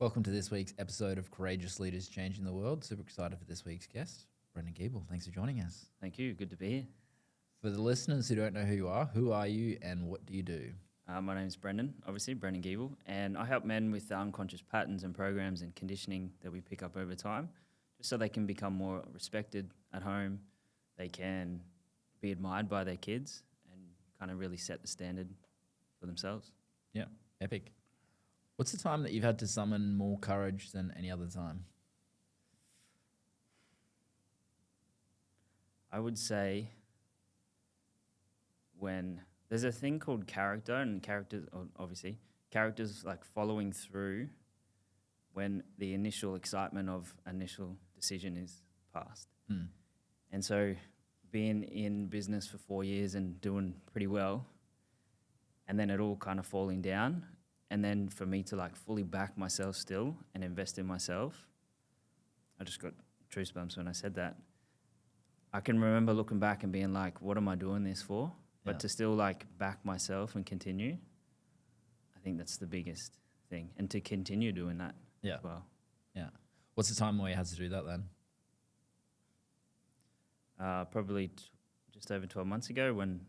Welcome to this week's episode of Courageous Leaders Changing the World. Super excited for this week's guest, Brendon Giebel. Thanks for joining us. Thank you. Good to be here. For the listeners who don't know who are you and what do you do? My name is Brendon, obviously, Brendon Giebel, and I help men with the unconscious patterns and programs and conditioning that we pick up over time, just so they can become more respected at home, they can be admired by their kids, and kind of really set the standard for themselves. Yeah, epic. What's the time that you've had to summon more courage than any other time? I would say when there's a thing called character, and characters like following through when the initial excitement of initial decision is past. And so being in business for 4 years and doing pretty well, and then it all kind of falling down, and then for me to like fully back myself still and invest in myself, I just got goosebumps when I said that. I can remember looking back and being like, what am I doing this for? But to still like back myself and continue, I think that's the biggest thing. And to continue doing that as well. Yeah. What's the time where you had to do that then? Probably just over 12 months ago when,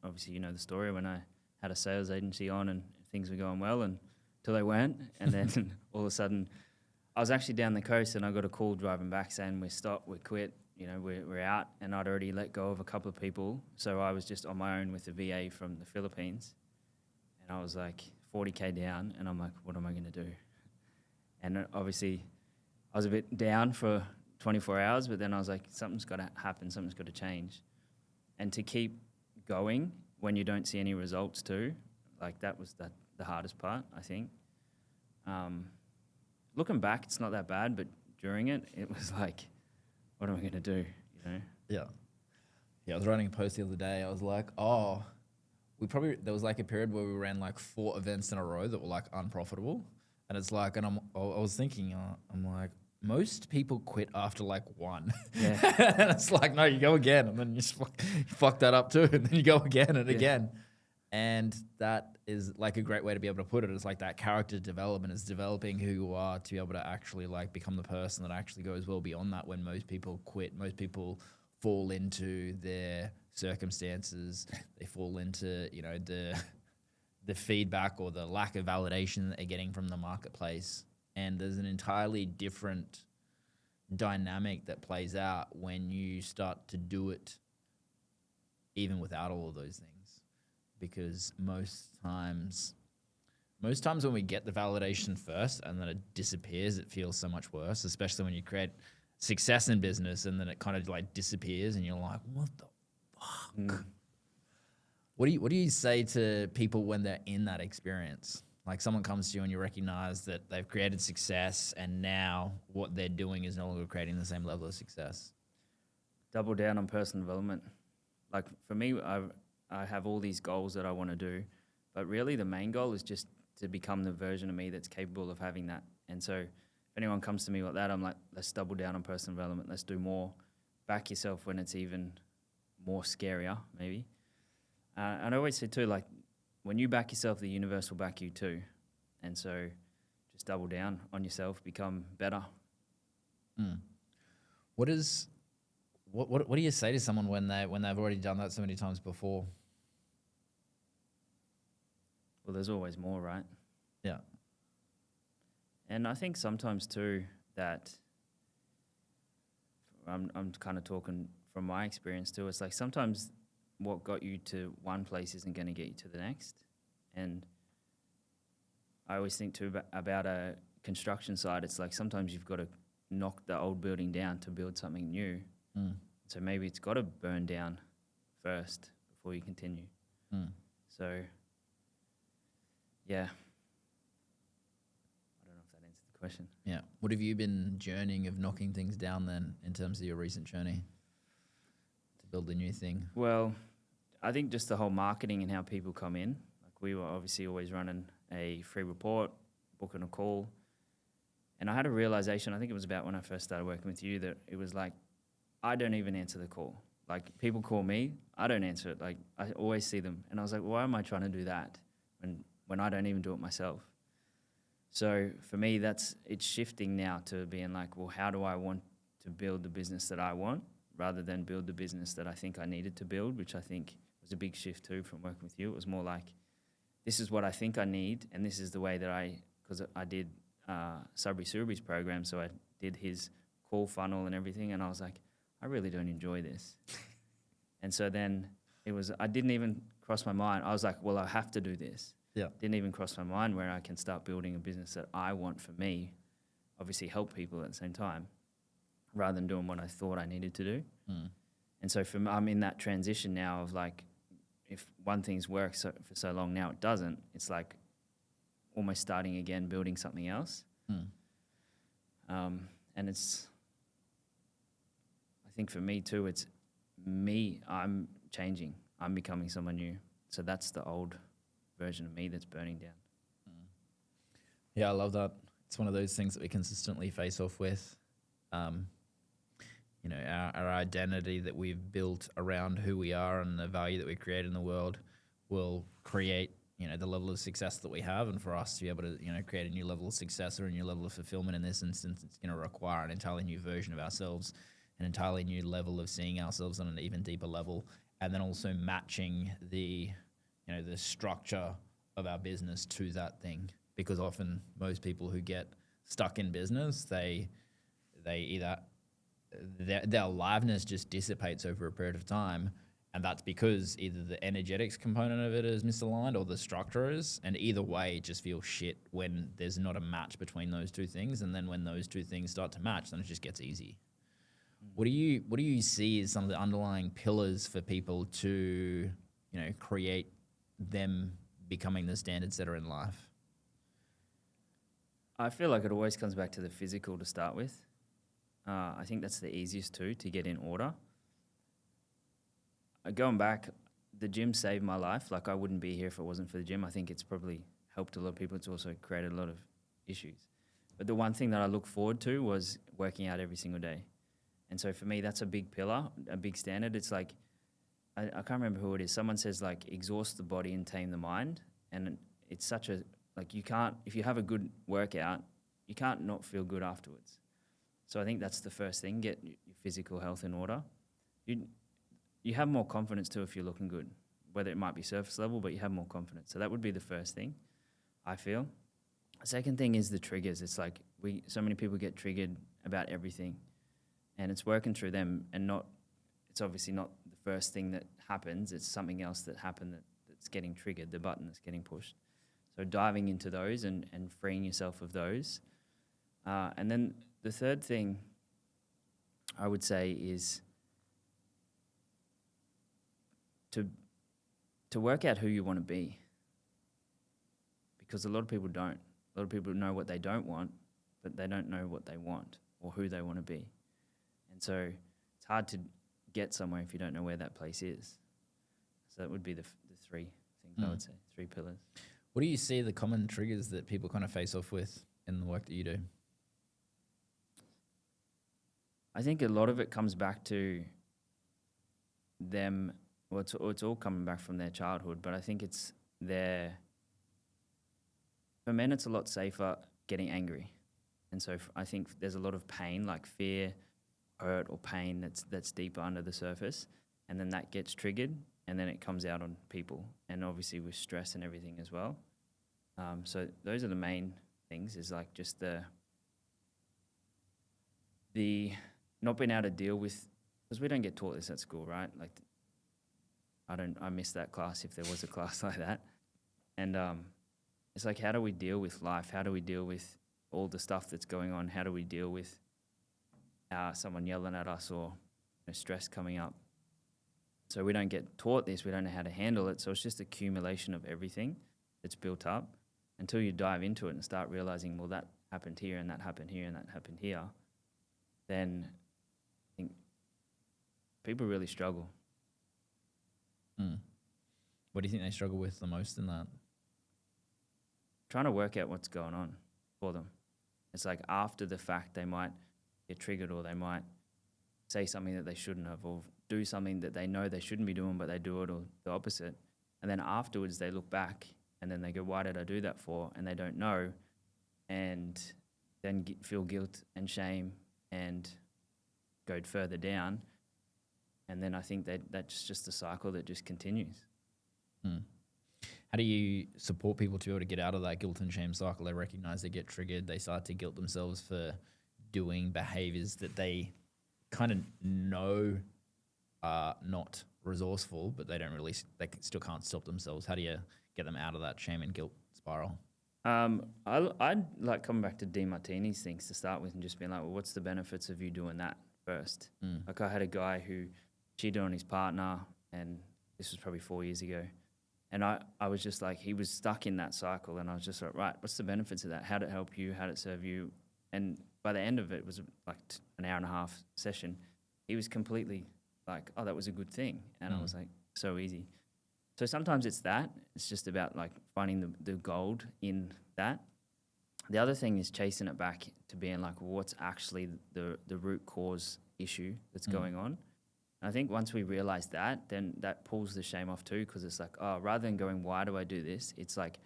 obviously you know the story, when I had a sales agency on and things were going well until they weren't. And then all of a sudden, I was actually down the coast and I got a call driving back saying we stopped, we quit, you know, we're out. And I'd already let go of a couple of people. So I was just on my own with a VA from the Philippines. And I was like 40K down and I'm like, what am I going to do? And obviously I was a bit down for 24 hours, but then I was like, something's got to happen, something's got to change. And to keep going when you don't see any results too, like that was the hardest part, I think. Looking back, it's not that bad, but during it, it was like, what am I going to do, you know? Yeah, I was writing a post the other day. I was like, there was like a period where we ran like 4 events in a row that were like unprofitable. And it's like, and I was thinking, I'm like, most people quit after like 1. Yeah. And it's like, no, you go again. And then you fuck that up too. And then you go again and again. And that is like a great way to be able to put it. It's like that character development is developing who you are to be able to actually like become the person that actually goes well beyond that. When most people quit, most people fall into their circumstances. They fall into, you know, the feedback or the lack of validation that they're getting from the marketplace. And there's an entirely different dynamic that plays out when you start to do it even without all of those things. Because most times when we get the validation first and then it disappears, it feels so much worse, especially when you create success in business and then it kind of like disappears and you're like, what the fuck? What do you say to people when they're in that experience? Like someone comes to you and you recognize that they've created success and now what they're doing is no longer creating the same level of success. Double down on personal development. Like for me, I have all these goals that I want to do, but really the main goal is just to become the version of me that's capable of having that. And so if anyone comes to me like that, I'm like, let's double down on personal development. Let's do more. Back yourself when it's even more scarier, maybe. And I always say too, like when you back yourself, the universe will back you too. And so just double down on yourself, become better. What do you say to someone when they've already done that so many times before? Well, there's always more, right? Yeah. And I think sometimes too that I'm kind of talking from my experience too. It's like sometimes what got you to one place isn't going to get you to the next. And I always think too about a construction site. It's like sometimes you've got to knock the old building down to build something new. So maybe it's got to burn down first before you continue. So, yeah. I don't know if that answers the question. Yeah. What have you been journeying of knocking things down then in terms of your recent journey to build a new thing? Well, I think just the whole marketing and how people come in. Like we were obviously always running a free report, booking a call. And I had a realization, I think it was about when I first started working with you, that it was like, I don't even answer the call. Like people call me, I don't answer it. Like I always see them. And I was like, why am I trying to do that when I don't even do it myself? So for me, it's shifting now to being like, well, how do I want to build the business that I want rather than build the business that I think I needed to build, which I think was a big shift too from working with you. It was more like, this is what I think I need, and this is the way that because I did Sudbury Subi's program, so I did his call funnel and everything, and I was like, I really don't enjoy this. And so then I didn't even cross my mind. I was like, well, I have to do this. Yeah. Didn't even cross my mind where I can start building a business that I want for me, obviously help people at the same time, rather than doing what I thought I needed to do. Mm. And so I'm in that transition now of like, if one thing's worked for so long, now it doesn't. It's like almost starting again, building something else. Mm. And I think for me too, it's me, I'm changing. I'm becoming someone new. So that's the old version of me that's burning down. Yeah, I love that. It's one of those things that we consistently face off with. Our identity that we've built around who we are and the value that we create in the world will create, the level of success that we have. And for us to be able to, create a new level of success or a new level of fulfillment in this instance, it's going to require an entirely new version of ourselves, an entirely new level of seeing ourselves on an even deeper level, and then also matching the structure of our business to that thing. Because often most people who get stuck in business, they either their aliveness just dissipates over a period of time, and that's because either the energetics component of it is misaligned or the structure is, and either way it just feels shit when there's not a match between those two things. And then when those two things start to match, then it just gets easy. What do you see as some of the underlying pillars for people to create them becoming the standards that are in life? I feel like it always comes back to the physical to start with. I think that's the easiest to get in order. Going back, the gym saved my life. Like, I wouldn't be here if it wasn't for the gym. I think it's probably helped a lot of people. It's also created a lot of issues. But the one thing that I look forward to was working out every single day. And so for me, that's a big pillar, a big standard. It's like, I can't remember who it is. Someone says, like, exhaust the body and tame the mind. And it's such a, like, you can't, if you have a good workout, you can't not feel good afterwards. So I think that's the first thing, get your physical health in order. You have more confidence too if you're looking good, whether it might be surface level, but you have more confidence. So that would be the first thing, I feel. The second thing is the triggers. It's like so many people get triggered about everything, and it's working through them, and it's obviously not the first thing that happens. It's something else that happened that's getting triggered, the button that's getting pushed. So diving into those and freeing yourself of those. And then the third thing I would say is to work out who you want to be. Because a lot of people don't. A lot of people know what they don't want, but they don't know what they want or who they want to be. And so it's hard to get somewhere if you don't know where that place is. So that would be the three things I would say, three pillars. What do you see the common triggers that people kind of face off with in the work that you do? I think a lot of it comes back to them. Well, it's all coming back from their childhood, but I think it's for men, it's a lot safer getting angry. And so I think there's a lot of pain, like fear, hurt, or pain that's deeper under the surface. And then that gets triggered, and then it comes out on people. And obviously with stress and everything as well. So those are the main things, is like just the not being able to deal with, because we don't get taught this at school, right? Like, I miss that class if there was a class like that. And it's like, how do we deal with life? How do we deal with all the stuff that's going on? How do we deal with someone yelling at us or stress coming up? So we don't get taught this. We don't know how to handle it. So it's just accumulation of everything that's built up until you dive into it and start realizing, well, that happened here and that happened here and that happened here. Then I think people really struggle. What do you think they struggle with the most in that? Trying to work out what's going on for them. It's like after the fact, they might get triggered, or they might say something that they shouldn't have, or do something that they know they shouldn't be doing, but they do it, or the opposite. And then afterwards they look back and then they go, why did I do that for? And they don't know. and then feel guilt and shame and go further down. And then I think that's just a cycle that just continues. Mm. How do you support people to be able to get out of that guilt and shame cycle? They recognize they get triggered. They start to guilt themselves for doing behaviors that they kind of know are not resourceful, but they don't really, they still can't stop themselves. How do you get them out of that shame and guilt spiral? I'd like coming back to DeMartini's things to start with and just being like, well, what's the benefits of you doing that first? Like I had a guy who cheated on his partner, and this was probably 4 years ago. And I was just like, he was stuck in that cycle, and I was just like, right, what's the benefits of that? How'd it help you? How'd it serve you? And by the end of it, it was like an hour and a half session. He was completely like, oh, that was a good thing. And I was like, so easy. So sometimes it's that. It's just about like finding the gold in that. The other thing is chasing it back to being like, well, what's actually the root cause issue that's going on? And I think once we realize that, then that pulls the shame off too, because it's like, oh, rather than going, why do I do this? It's like,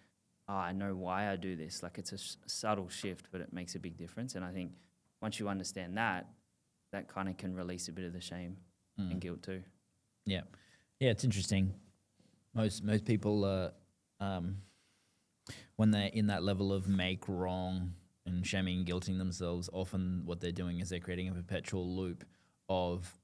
oh, I know why I do this. Like it's a subtle shift, but it makes a big difference. And I think once you understand that, that kind of can release a bit of the shame and guilt too. Yeah. Yeah, it's interesting. Most people, when they're in that level of make wrong and shaming and guilting themselves, often what they're doing is they're creating a perpetual loop of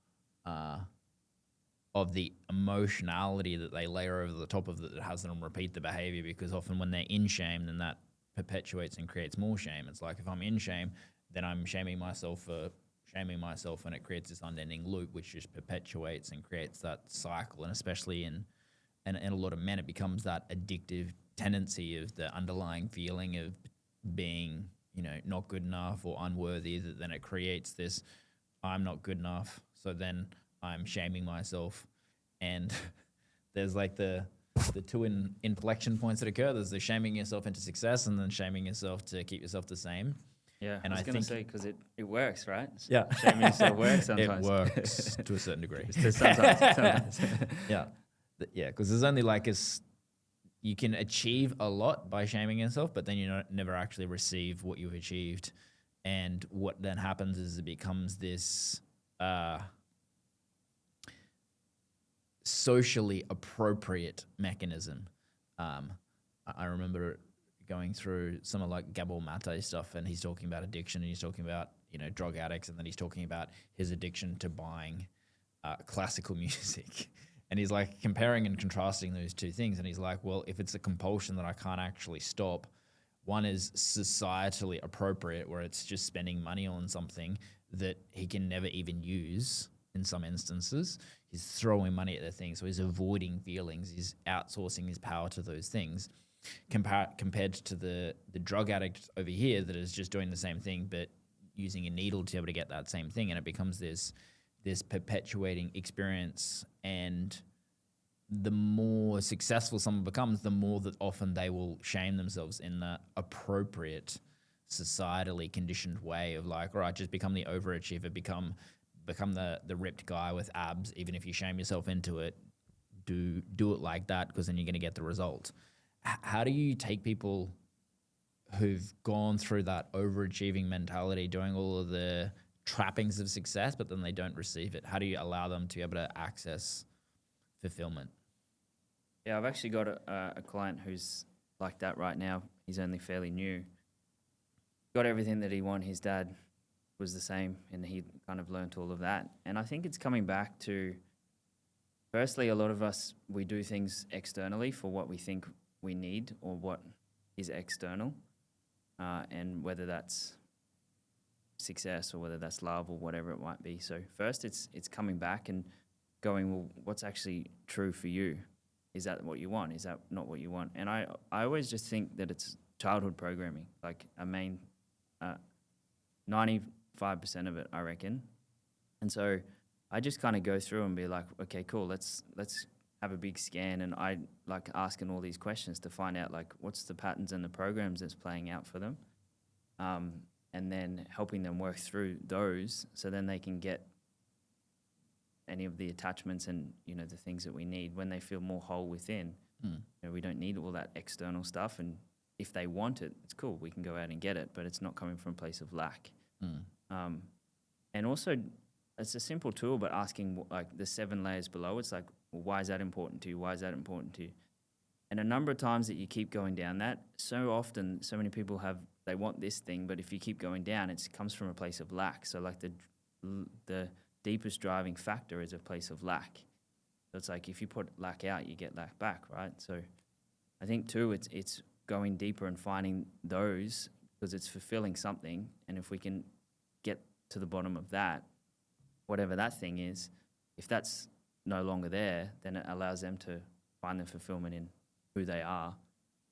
the emotionality that they layer over the top of that has them repeat the behavior, because often when they're in shame, then that perpetuates and creates more shame. It's like if I'm in shame, then I'm shaming myself for shaming myself, and it creates this unending loop which just perpetuates and creates that cycle. And especially in a lot of men, it becomes that addictive tendency of the underlying feeling of being, not good enough or unworthy, that then it creates this, I'm not good enough, so then I'm shaming myself. And there's like the two inflection points that occur. There's the shaming yourself into success, and then shaming yourself to keep yourself the same. Yeah, and I was going to say, because it works, right? Yeah. Shaming yourself works sometimes. It works to a certain degree. sometimes. Yeah. Yeah, because there's only like you can achieve a lot by shaming yourself, but then you never actually receive what you've achieved. And what then happens is it becomes this socially appropriate mechanism. I remember going through some of like Gabor Mate stuff, and he's talking about addiction, and he's talking about drug addicts, and then he's talking about his addiction to buying classical music. And he's like comparing and contrasting those two things, and he's like, well, if it's a compulsion that I can't actually stop, one is societally appropriate, where it's just spending money on something that he can never even use in some instances. He's throwing money at the thing, so he's avoiding feelings. He's outsourcing his power to those things. Compared to the drug addict over here that is just doing the same thing but using a needle to be able to get that same thing, and it becomes this perpetuating experience. And the more successful someone becomes, the more that often they will shame themselves in the appropriate societally conditioned way of like, all right, just become the overachiever, become the ripped guy with abs. Even if you shame yourself into it, do it like that, because then you're going to get the result. How do you take people who've gone through that overachieving mentality, doing all of the trappings of success, but then they don't receive it? How do you allow them to be able to access fulfillment? Yeah, I've actually got a client who's like that right now. He's only fairly new. Got everything that he wanted. His dad was the same, and he kind of learnt all of that. And I think it's coming back to, firstly, a lot of us, we do things externally for what we think we need or what is external, and whether that's success or whether that's love or whatever it might be. So first it's coming back and going, well, what's actually true for you? Is that what you want? Is that not what you want? And I always just think that it's childhood programming, like a main 95% of it, I reckon. And so I just kind of go through and be like, okay, cool, let's have a big scan, and I like asking all these questions to find out like what's the patterns and the programs that's playing out for them, and then helping them work through those so then they can get any of the attachments and the things that we need when they feel more whole within. We don't need all that external stuff, and if they want it, it's cool. We can go out and get it, but it's not coming from a place of lack. And also, it's a simple tool, but asking like the 7 layers below, it's like, well, why is that important to you? Why is that important to you? And a number of times that you keep going down that, so often, so many people they want this thing, but if you keep going down, it comes from a place of lack. So like the deepest driving factor is a place of lack. So it's like if you put lack out, you get lack back, right? So I think too, it's going deeper and finding those because it's fulfilling something. And if we can get to the bottom of that, whatever that thing is, if that's no longer there, then it allows them to find the fulfillment in who they are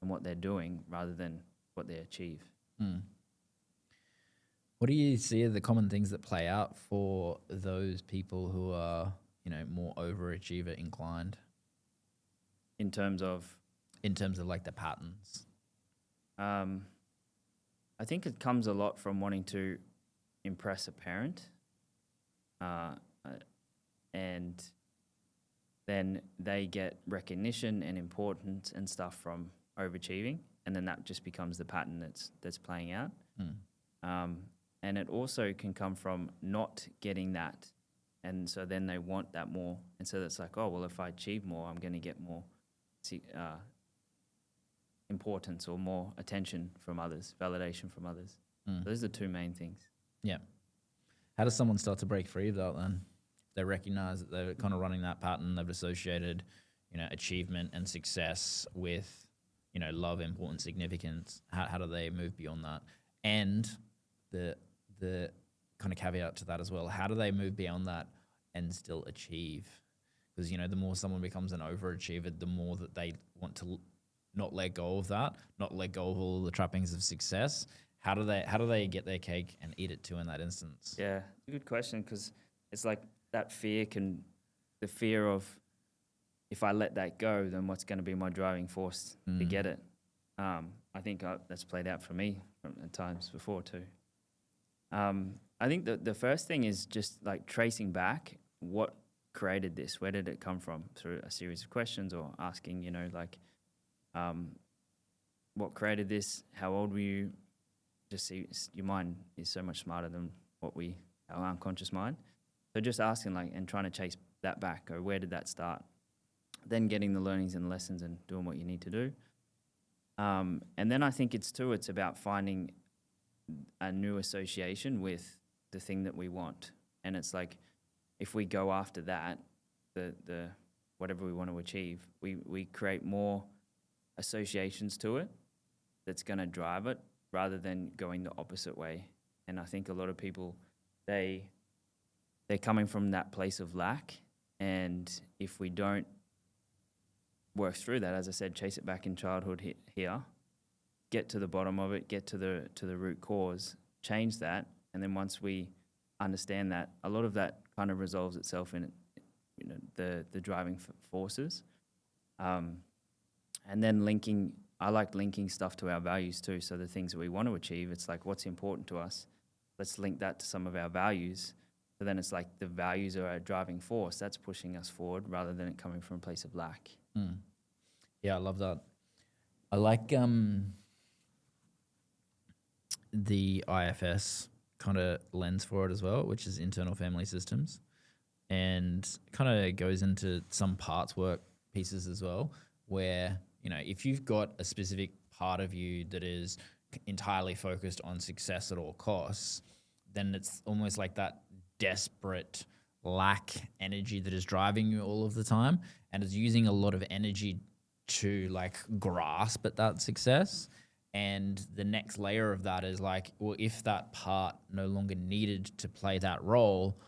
and what they're doing rather than what they achieve. What do you see are the common things that play out for those people who are, more overachiever inclined? In terms of like the patterns. I think it comes a lot from wanting to impress a parent, and then they get recognition and importance and stuff from overachieving, and then that just becomes the pattern that's playing out. And it also can come from not getting that, and so then they want that more, and so it's like, oh well, if I achieve more, I'm going to get more importance or more attention from others, validation from others. Those are the 2 main things. Yeah. How does someone start to break free of that then? They recognize that they're kind of running that pattern. They've associated, achievement and success with, love, importance, significance. How do they move beyond that? And the kind of caveat to that as well, how do they move beyond that and still achieve? Because, the more someone becomes an overachiever, the more that they want to not let go of that, not let go of all the trappings of success. How do they get their cake and eat it too in that instance? Yeah, good question, because it's like that the fear of if I let that go, then what's going to be my driving force to get it? I think that's played out for me at times before too. I think the first thing is just like tracing back what created this, where did it come from, through a series of questions or asking, what created this, how old were you? Just see, your mind is so much smarter than our unconscious mind. So just asking and trying to chase that back, or where did that start? Then getting the learnings and lessons and doing what you need to do. And then I think it's about finding a new association with the thing that we want. And it's like, if we go after that, the whatever we want to achieve, we create more associations to it that's going to drive it rather than going the opposite way. And I think a lot of people, they're coming from that place of lack, and if we don't work through that, as I said, chase it back in childhood here, get to the bottom of it, get to the root cause, change that, and then once we understand that, a lot of that kind of resolves itself in the driving forces. And then I like linking stuff to our values too. So the things that we want to achieve, it's like, what's important to us? Let's link that to some of our values. So then it's like the values are our driving force. That's pushing us forward rather than it coming from a place of lack. Yeah, I love that. I like the IFS kind of lens for it as well, which is internal family systems, and kind of goes into some parts work pieces as well, where, if you've got a specific part of you that is entirely focused on success at all costs, then it's almost like that desperate lack energy that is driving you all of the time, and is using a lot of energy to grasp at that success. And the next layer of that is well, if that part no longer needed to play that role,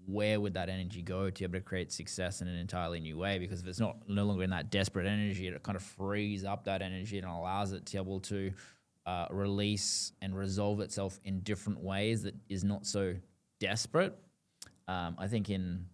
where would that energy go to be able to create success in an entirely new way? Because if it's no longer in that desperate energy, it kind of frees up that energy and allows it to be able to release and resolve itself in different ways that is not so desperate. I think in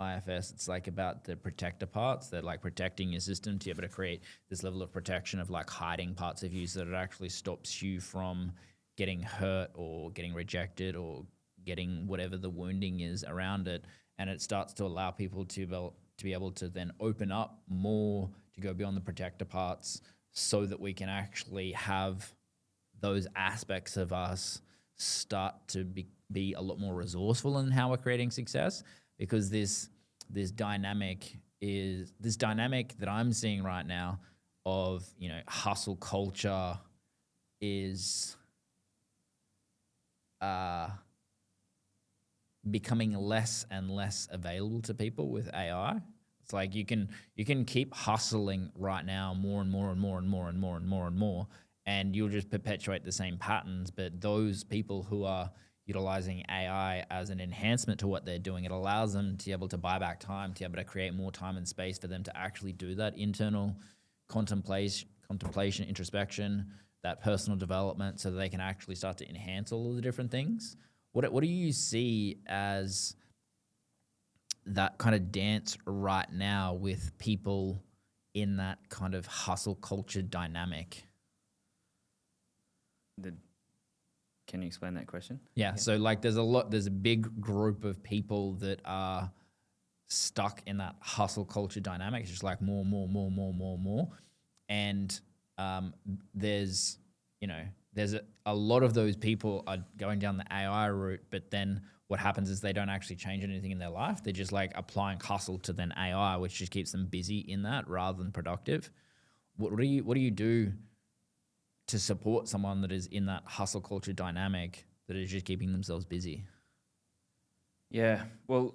IFS, it's about the protector parts. They're protecting your system to be able to create this level of protection of hiding parts of you so that it actually stops you from getting hurt or getting rejected or getting whatever the wounding is around it. And it starts to allow people to be able to then open up more, to go beyond the protector parts, so that we can actually have those aspects of us start to be a lot more resourceful in how we're creating success, because this dynamic that I'm seeing right now of, you know, hustle culture is becoming less and less available to people with AI. It's like you can keep hustling right now more and more and more and more and more and more and more, and you'll just perpetuate the same patterns. But those people who are utilizing AI as an enhancement to what they're doing, it allows them to be able to buy back time, to be able to create more time and space for them to actually do that internal contemplation, introspection, that personal development, so that they can actually start to enhance all of the different things. What do you see as that kind of dance right now with people in that kind of hustle culture dynamic? Can you explain that question? Yeah, so like there's a big group of people that are stuck in that hustle culture dynamic. It's just like more, more, more, more, more, more. And there's, you know, there's a lot of those people are going down the AI route, but then what happens is they don't actually change anything in their life. They're just like applying hustle to then AI, which just keeps them busy in that rather than productive. What do you do to support someone that is in that hustle culture dynamic that is just keeping themselves busy? Yeah, well,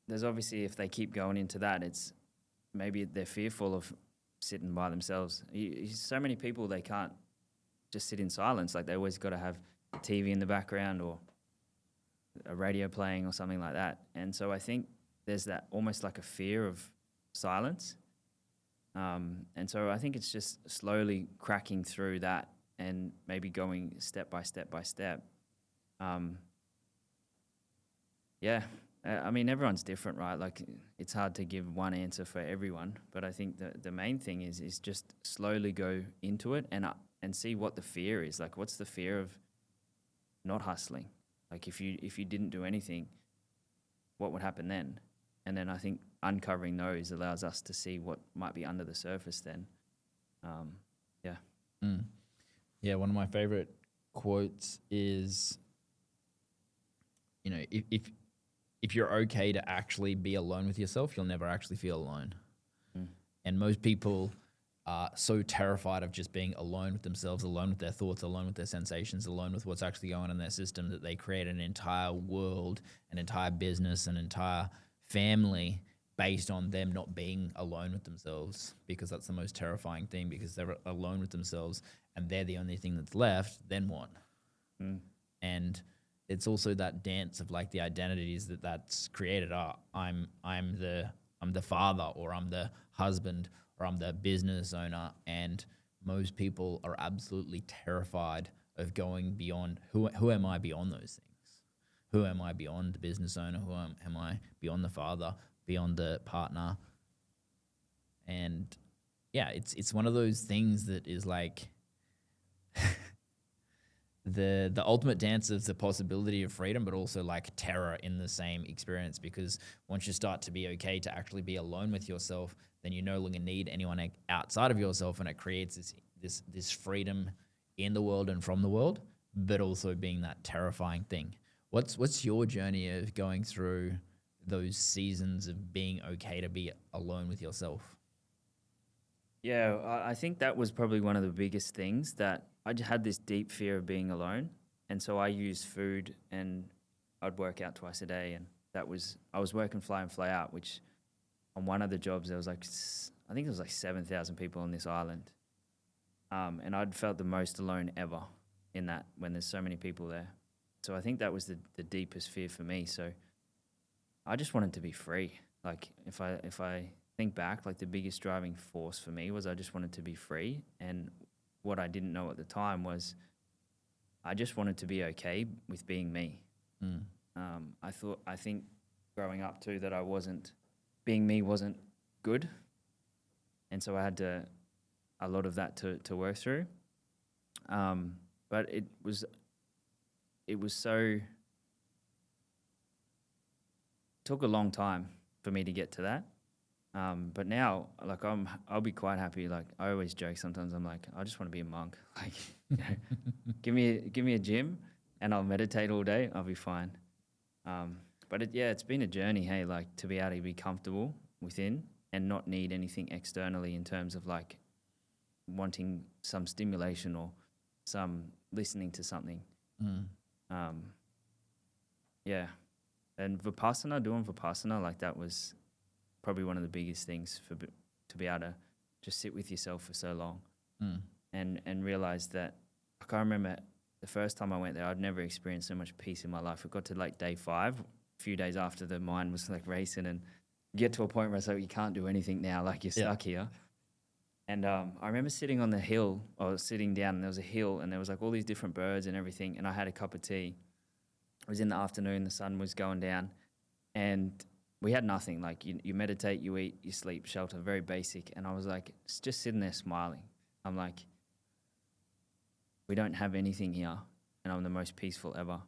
there's obviously, if they keep going into that, it's maybe they're fearful of sitting by themselves. So many people, they can't just sit in silence. Like they always got to have a TV in the background or a radio playing or something like that. And so I think there's that almost like a fear of silence. And so I think it's just slowly cracking through that and maybe going step by step by step. Yeah, I mean, everyone's different, right? Like it's hard to give one answer for everyone, but I think the main thing is just slowly go into it and see what the fear is. Like, what's the fear of not hustling? Like if you didn't do anything, what would happen then? And then I think uncovering those allows us to see what might be under the surface then. Yeah. Mm. Yeah, one of my favorite quotes is, you know, if you're okay to actually be alone with yourself, you'll never actually feel alone. Mm. And most people are so terrified of just being alone with themselves, alone with their thoughts, alone with their sensations, alone with what's actually going on in their system, that they create an entire world, an entire business, an entire family based on them not being alone with themselves, because that's the most terrifying thing, because they're alone with themselves and they're the only thing that's left. Then what? Mm. And it's also that dance of like the identities that's created. I'm the father, or I'm the husband, or I'm the business owner, and most people are absolutely terrified of going beyond who am I beyond those things? Who am I beyond the business owner? Who am I beyond the father, beyond the partner? And yeah, it's one of those things that is like the ultimate dance of the possibility of freedom, but also like terror in the same experience. Because once you start to be okay to actually be alone with yourself, then you no longer need anyone outside of yourself, and it creates this freedom in the world and from the world, but also being that terrifying thing. What's your journey of going through those seasons of being okay to be alone with yourself? Yeah, I think that was probably one of the biggest things, that I just had this deep fear of being alone. And so I used food, and I'd work out twice a day. And I was working fly in, fly out, which on one of the jobs, there was like, I think it was like 7,000 people on this island. And I'd felt the most alone ever in that, when there's so many people there. So I think that was the deepest fear for me. So I just wanted to be free. Like if I think back, like the biggest driving force for me was I just wanted to be free. And what I didn't know at the time was I just wanted to be okay with being me. Mm. I think growing up too, that being me wasn't good. And so I had a lot of that to work through. But it was took a long time for me to get to that. But now, like I'll be quite happy. Like I always joke sometimes. I'm like, I just want to be a monk. Like, you know, give me a gym, and I'll meditate all day. I'll be fine. But it's been a journey. Hey, like to be able to be comfortable within and not need anything externally in terms of like wanting some stimulation or some listening to something. Yeah, and doing Vipassana, like that was probably one of the biggest things to be able to just sit with yourself for so long and realize that. Like I remember the first time I went there, I'd never experienced so much peace in my life. It got to like day 5, a few days after the mind was like racing, and get to a point where it's like you can't do anything now, like you're stuck here. And I remember sitting on the hill, or sitting down, and there was a hill, and there was like all these different birds and everything, and I had a cup of tea. It was in the afternoon, the sun was going down, and we had nothing. Like you meditate, you eat, you sleep, shelter, very basic. And I was like, just sitting there smiling. I'm like, we don't have anything here, and I'm the most peaceful ever.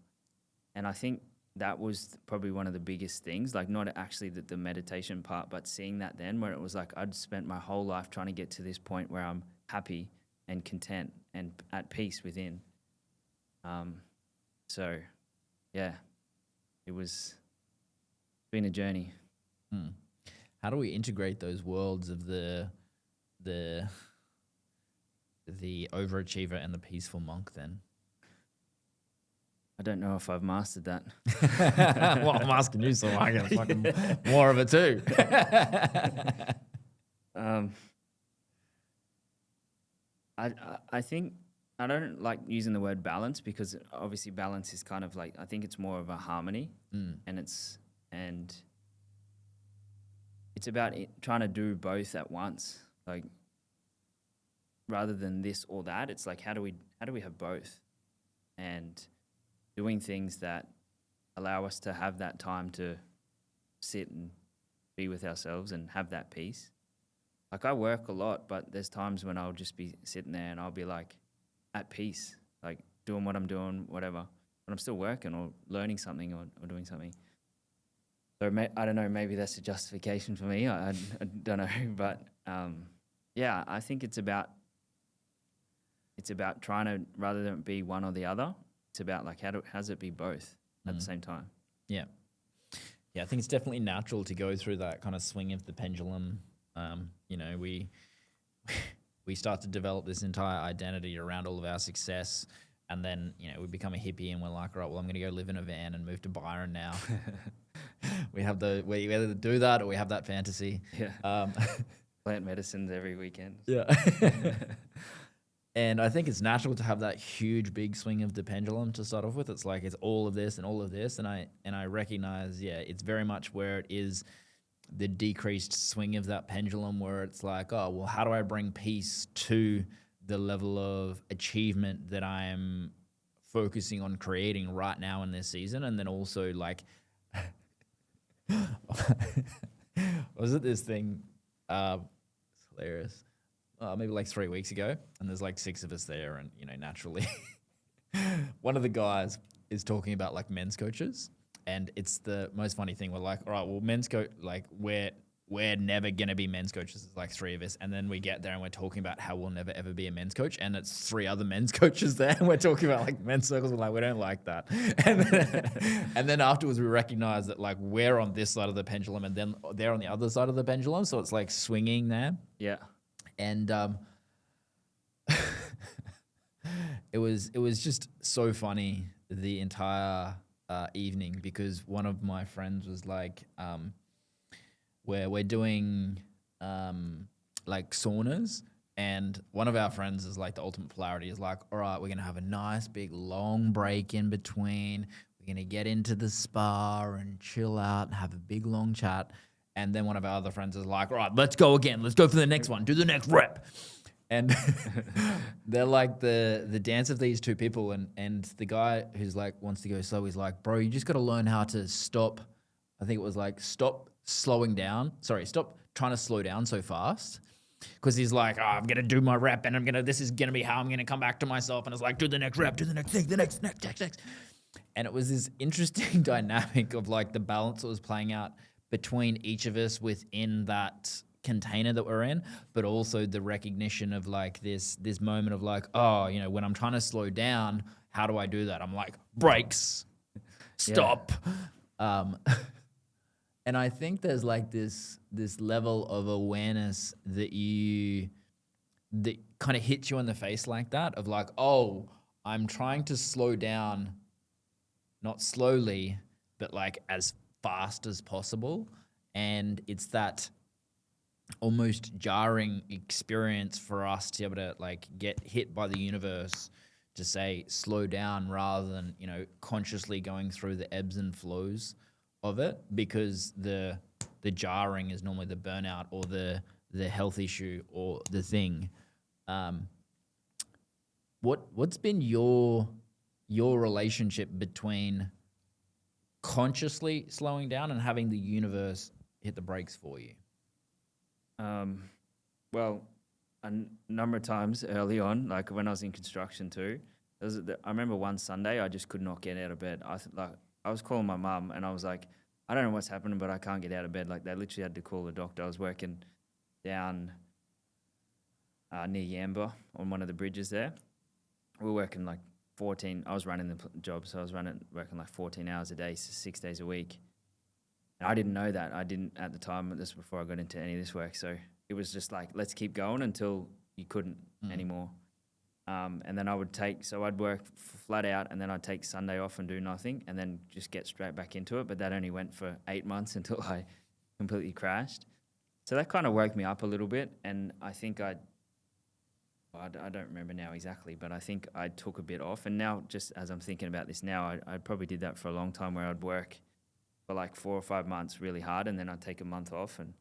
And I think that was probably one of the biggest things, like not actually the meditation part, but seeing that then, where it was like I'd spent my whole life trying to get to this point where I'm happy and content and at peace within. So yeah, it's been a journey. How do we integrate those worlds of the overachiever and the peaceful monk then? I don't know if I've mastered that. Well, I'm asking you, so I get fucking more of it too. I think I don't like using the word balance, because obviously balance is kind of like, I think it's more of a harmony, and it's about trying to do both at once, like rather than this or that. It's like how do we have both, and doing things that allow us to have that time to sit and be with ourselves and have that peace. Like I work a lot, but there's times when I'll just be sitting there and I'll be like at peace, like doing what I'm doing, whatever, but I'm still working or learning something or doing something. So I don't know, maybe that's a justification for me. I don't know, but yeah, I think it's about trying to, rather than be one or the other, it's about like how does it be both at the same time? Yeah, I think it's definitely natural to go through that kind of swing of the pendulum. You know, we start to develop this entire identity around all of our success, and then, you know, we become a hippie and we're like, right, well, I'm going to go live in a van and move to Byron now. We either do that or we have that fantasy. Yeah. Plant medicines every weekend. Yeah. And I think it's natural to have that huge, big swing of the pendulum to start off with. It's like it's all of this and all of this, and I recognize, it's very much where it is the decreased swing of that pendulum, where it's like, oh, well, how do I bring peace to the level of achievement that I am focusing on creating right now in this season, and then also like, was it this thing? It's hilarious. Maybe like 3 weeks ago, and there's like 6 of us there, and you know, naturally, one of the guys is talking about like men's coaches, and it's the most funny thing. We're like, all right, well, men's coach, like we're never gonna be men's coaches. It's like 3 of us, and then we get there and we're talking about how we'll never ever be a men's coach, and it's 3 other men's coaches there, and we're talking about like men's circles. We're like, we don't like that, and then afterwards we recognize that like we're on this side of the pendulum, and then they're on the other side of the pendulum, so it's like swinging there. Yeah. And it was just so funny the entire evening, because one of my friends was like, we're doing like saunas, and one of our friends is like the ultimate polarity, is like, all right, we're gonna have a nice big long break in between. We're gonna get into the spa and chill out and have a big long chat. And then one of our other friends is like, all right, let's go again. Let's go for the next one. Do the next rep. And they're like the dance of these 2 people. And the guy who's like wants to go slow, he's like, bro, you just got to learn how to stop. I think it was like, stop slowing down. Sorry, stop trying to slow down so fast. Because he's like, I'm going to do my rep, and this is going to be how I'm going to come back to myself. And it's like, do the next rep, do the next thing, the next. And it was this interesting dynamic of like the balance that was playing out between each of us within that container that we're in, but also the recognition of like this moment of like, oh, you know, when I'm trying to slow down, how do I do that? I'm like, brakes, stop. Um, and I think there's like this level of awareness that kind of hits you in the face like that of like, oh, I'm trying to slow down, not slowly, but like as fast as possible. And it's that almost jarring experience for us to be able to like get hit by the universe to say slow down rather than, you know, consciously going through the ebbs and flows of it, because the jarring is normally the burnout or the health issue or the thing. What's been your relationship between consciously slowing down and having the universe hit the brakes for you? Well, number of times early on, like when I was in construction too, I remember one Sunday I just could not get out of bed. I was calling my mum and I was like, I don't know what's happening, but I can't get out of bed. Like they literally had to call the doctor. I was working down near Yamba on one of the bridges there. We were working like 14. I was running the job, so I was working like 14 hours a day, 6 days a week. And I didn't know that. I didn't at the time. This was before I got into any of this work. So it was just like, let's keep going until you couldn't anymore. And then I'd work flat out, and then I'd take Sunday off and do nothing, and then just get straight back into it. But that only went for 8 months until I completely crashed. So that kind of woke me up a little bit, and I think I don't remember now exactly, but I think I took a bit off. And now, just as I'm thinking about this now, I probably did that for a long time, where I'd work for like 4 or 5 months really hard, and then I'd take a month off and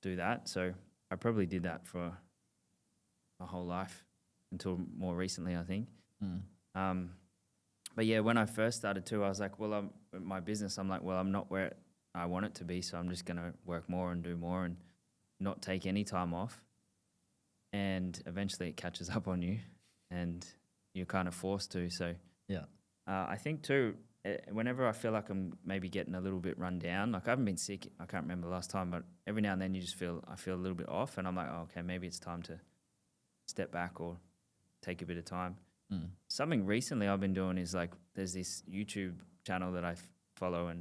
do that. So I probably did that for my whole life until more recently, I think. But yeah, when I first started too, I was like, well, my business, I'm like, well, I'm not where I want it to be, so I'm just going to work more and do more and not take any time off. And eventually it catches up on you and you're kind of forced to. So Yeah. I think too, whenever I feel like I'm maybe getting a little bit run down, like I haven't been sick, I can't remember the last time, but every now and then I feel a little bit off, and I'm like, oh, okay, maybe it's time to step back or take a bit of time. Something recently I've been doing is like, there's this YouTube channel that I follow or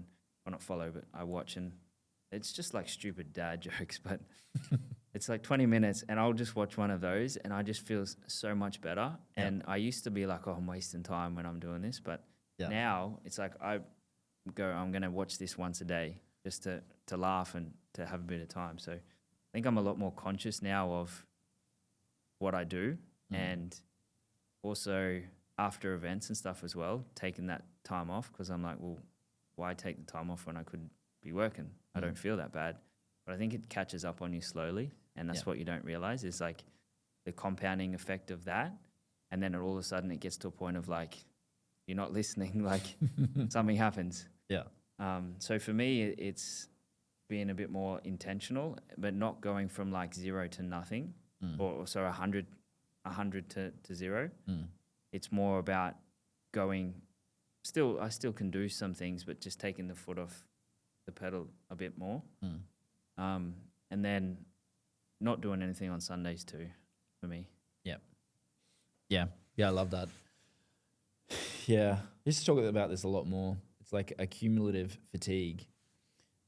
not follow, but I watch, and it's just like stupid dad jokes, but it's like 20 minutes, and I'll just watch one of those and I just feel so much better. Yeah. And I used to be like, oh, I'm wasting time when I'm doing this, but now it's like I'm going to watch this once a day just to laugh and to have a bit of time. So I think I'm a lot more conscious now of what I do, and also after events and stuff as well, taking that time off, because I'm like, well, why take the time off when I could be working? I don't feel that bad. But I think it catches up on you slowly, and that's what you don't realize is like the compounding effect of that. And then all of a sudden it gets to a point of like, you're not listening, like something happens. Yeah. So for me, it's being a bit more intentional, but not going from like 0 to nothing, or so 100 to 0. It's more about going, I still can do some things, but just taking the foot off the pedal a bit more. And then not doing anything on Sundays too, for me. Yeah, I love that. Yeah, I used to talk about this a lot more. It's like accumulative fatigue.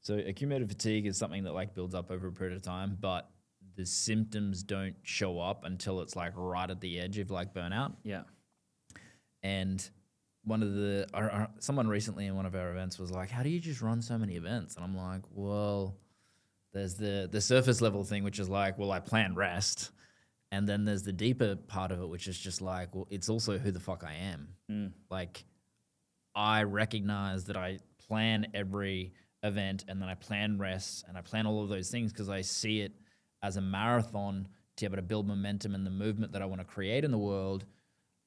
So accumulative fatigue is something that like builds up over a period of time, but the symptoms don't show up until it's like right at the edge of like burnout. Yeah. And someone recently in one of our events was like, how do you just run so many events? And I'm like, well, there's the surface level thing, which is like, well, I plan rest. And then there's the deeper part of it, which is just like, well, it's also who the fuck I am. Like, I recognize that I plan every event, and then I plan rest, and I plan all of those things because I see it as a marathon to be able to build momentum and the movement that I want to create in the world,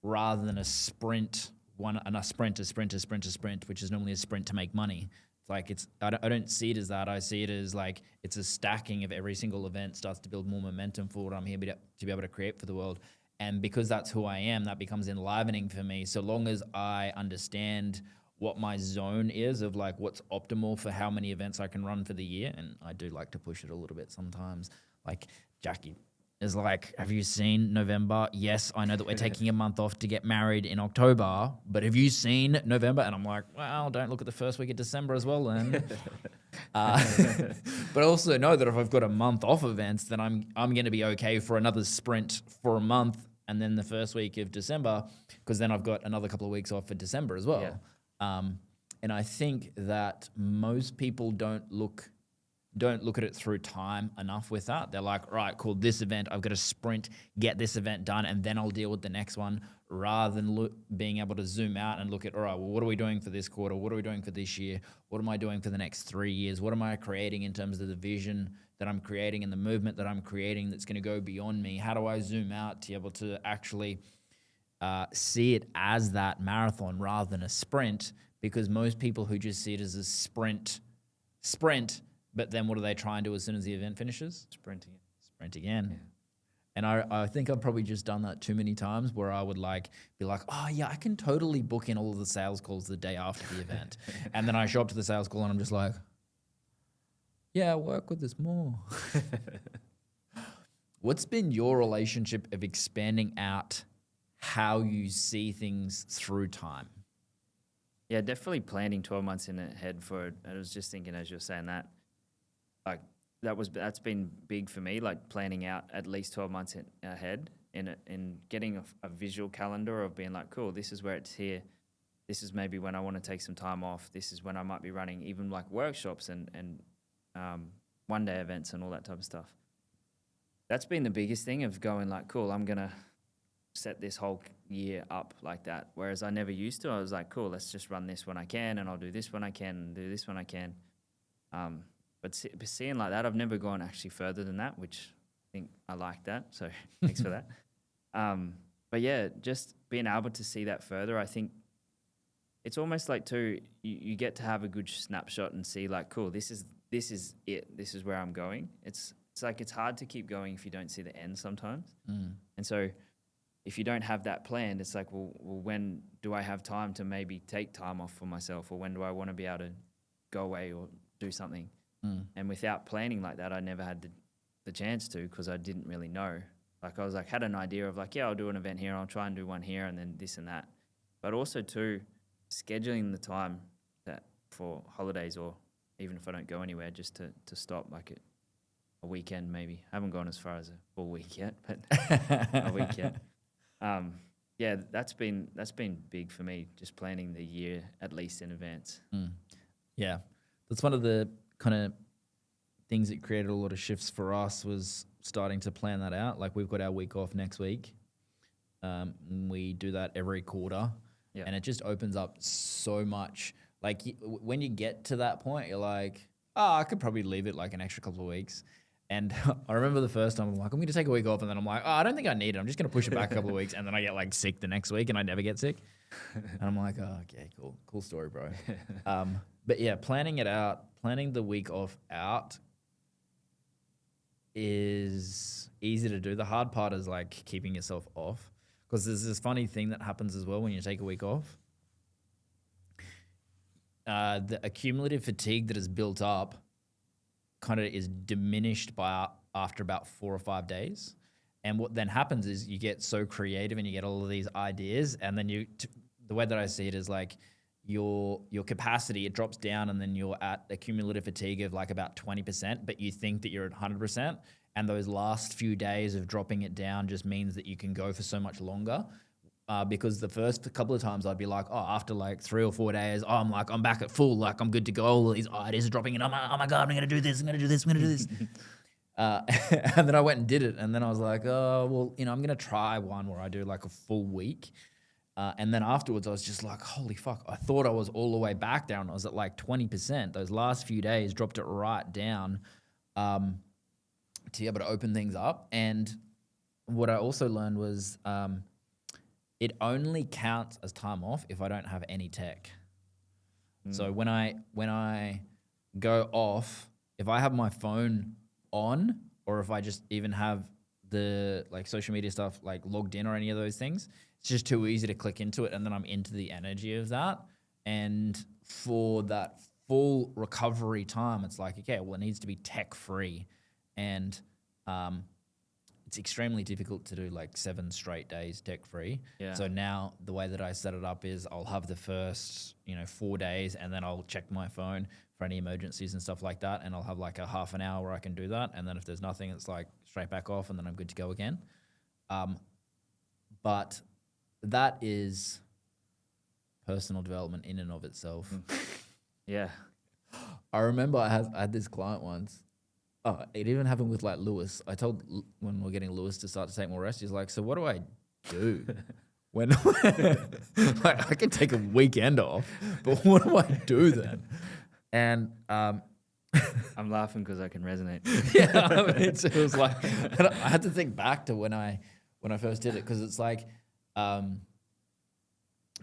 rather than a sprint, which is normally a sprint to make money. It's like I don't see it as that. I see it as like it's a stacking of every single event starts to build more momentum for what I'm here to be able to create for the world. And because that's who I am, that becomes enlivening for me. So long as I understand what my zone is of like what's optimal for how many events I can run for the year. And I do like to push it a little bit sometimes. Like Jackie is like, have you seen November? Yes, I know that we're taking a month off to get married in October, but have you seen November? And I'm like, well, don't look at the first week of December as well then. But I also know that if I've got a month off events, then I'm going to be okay for another sprint for a month, and then the first week of December, because then I've got another couple of weeks off for December as well. Yeah. And I think that most people don't look at it through time enough with that. They're like, right, cool, this event, I've got to sprint, get this event done, and then I'll deal with the next one, rather than being able to zoom out and look at, all right, well, what are we doing for this quarter? What are we doing for this year? What am I doing for the next 3 years? What am I creating in terms of the vision that I'm creating and the movement that I'm creating that's going to go beyond me? How do I zoom out to be able to actually see it as that marathon rather than a sprint? Because most people who just see it as a sprint, but then what do they try and do as soon as the event finishes? Sprinting. Sprint again. Yeah. And I think I've probably just done that too many times, where I would like be like, oh yeah, I can totally book in all of the sales calls the day after the event. And then I show up to the sales call and I'm just like, yeah, work with this more. What's been your relationship of expanding out how you see things through time? Yeah, definitely planning 12 months in ahead for it. I was just thinking as you're saying that, like that's been big for me, like planning out at least 12 months ahead in getting a visual calendar of being like, cool, this is where it's here. This is maybe when I want to take some time off. This is when I might be running even like workshops and one-day events and all that type of stuff. That's been the biggest thing of going like, cool, I'm going to set this whole year up like that. Whereas I never used to. I was like, cool, let's just run this when I can, and I'll do this when I can, and do this when I can. But seeing like that, I've never gone actually further than that, which I think I like that. So thanks for that. But yeah, just being able to see that further, I think it's almost like too, you get to have a good snapshot and see like, cool, this is it. This is where I'm going. It's like it's hard to keep going if you don't see the end sometimes. And so if you don't have that planned, it's like, well, when do I have time to maybe take time off for myself, or when do I want to be able to go away or do something? And without planning like that, I never had the chance to, because I didn't really know. Like I was like, had an idea of like, yeah, I'll do an event here, I'll try and do one here, and then this and that. But also too, scheduling the time that for holidays, or even if I don't go anywhere, just to stop, like a weekend maybe. I haven't gone as far as a full week yet, but a week yet. Yeah, that's been big for me, just planning the year at least in advance. Yeah, that's one of the kind of things that created a lot of shifts for us, was starting to plan that out. Like we've got our week off next week. We do that every quarter, and it just opens up so much. Like when you get to that point, you're like, oh, I could probably leave it like an extra couple of weeks. And I remember the first time I'm like, I'm going to take a week off, and then I'm like, oh, I don't think I need it. I'm just going to push it back a couple of weeks, and then I get like sick the next week, and I never get sick. And I'm like, oh, okay, cool story, bro. But yeah, planning it out, planning the week off out is easy to do. The hard part is like keeping yourself off, because there's this funny thing that happens as well when you take a week off. The accumulative fatigue that is built up kind of is diminished by after about 4 or 5 days. And what then happens is you get so creative and you get all of these ideas, and then the way that I see it is like your capacity, it drops down, and then you're at a cumulative fatigue of like about 20%, but you think that you're at 100%. And those last few days of dropping it down just means that you can go for so much longer. Because the first couple of times I'd be like, oh, after like 3 or 4 days, oh, I'm back at full, like I'm good to go. All these ideas are dropping in. Oh my God, I'm going to do this. I'm going to do this. I'm going to do this. And then I went and did it. And then I was like, oh, well, I'm going to try one where I do like a full week. And then afterwards I was just like, holy fuck, I thought I was all the way back down. I was at like 20%. Those last few days dropped it right down to be able to open things up. And what I also learned was it only counts as time off if I don't have any tech. So when I go off, if I have my phone on, or if I just even have the like social media stuff like logged in or any of those things, it's just too easy to click into it, and then I'm into the energy of that. And for that full recovery time, it's like, okay, well, it needs to be tech free. And it's extremely difficult to do like 7 straight days tech free. Yeah. So now the way that I set it up is I'll have the first, 4 days, and then I'll check my phone for any emergencies and stuff like that. And I'll have like a half an hour where I can do that. And then if there's nothing, it's like straight back off, and then I'm good to go again. But that is personal development in and of itself. Yeah. I remember I had this client once. Oh, it even happened with like Lewis. I told when we're getting Lewis to start to take more rest, he's like, "So what do I do when like I can take a weekend off, but what do I do then?" And I'm laughing because I can resonate. yeah, I mean, it was like and I had to think back to when I first did it, because it's like